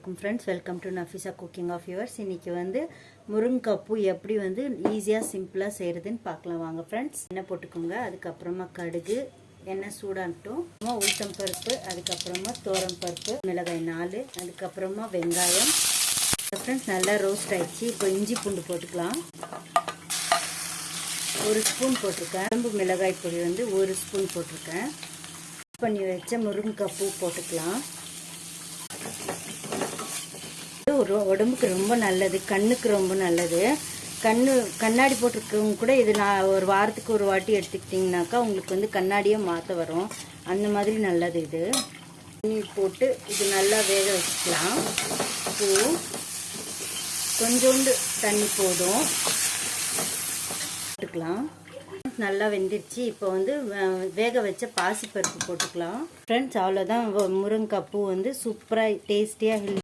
அலைக்கும் friends, welcome to Nafisa cooking of yours. இன்றைக்கி வந்து முருங்கைக்காய் பூ எப்படி வந்து ஈஸியாக சிம்பிளாக செய்கிறதுன்னு பார்க்கலாம் வாங்க ஃப்ரெண்ட்ஸ். எண்ணெய் போட்டுக்கோங்க, அதுக்கப்புறமா கடுகு, எண்ணெய் சூடாகட்டும், உளுத்தம் பருப்பு, அதுக்கப்புறமா தோரம் பருப்பு, மிளகாய் 4, அதுக்கப்புறமா வெங்காயம். ஃப்ரெண்ட்ஸ் நல்லா ரோஸ்ட் ஆகிடுச்சு. இப்போ இஞ்சி பூண்டு போட்டுக்கலாம். 1 ஸ்பூன் போட்டிருக்கேன். குழம்பு மிளகாய் பொடி வந்து 1 ஸ்பூன் போட்டிருக்கேன். பண்ணி வச்ச முருங்கைக்காய் பூ போட்டுக்கலாம். உடம்புக்கு ரொம்ப நல்லது, கண்ணுக்கு ரொம்ப நல்லது. கண்ணாடி போட்டிருக்கவங்க கூட இது நான் ஒரு வாரத்துக்கு ஒரு வாட்டி எடுத்துக்கிட்டிங்கனாக்கா உங்களுக்கு வந்து கண்ணாடியே மாற்ற வரும். அந்த மாதிரி நல்லது இது. தண்ணி போட்டு இது நல்லா வேக வச்சுக்கலாம். பூ கொஞ்சோண்டு தண்ணி போதும் போட்டுக்கலாம். நல்லா வெந்துருச்சு. இப்போ வந்து வேக வச்ச பாசிப்பருப்பு போட்டுக்கலாம். ஃப்ரெண்ட்ஸ், அவ்வளோதான். முருங்கைக்காய் பூ வந்து சூப்பராக டேஸ்டியாக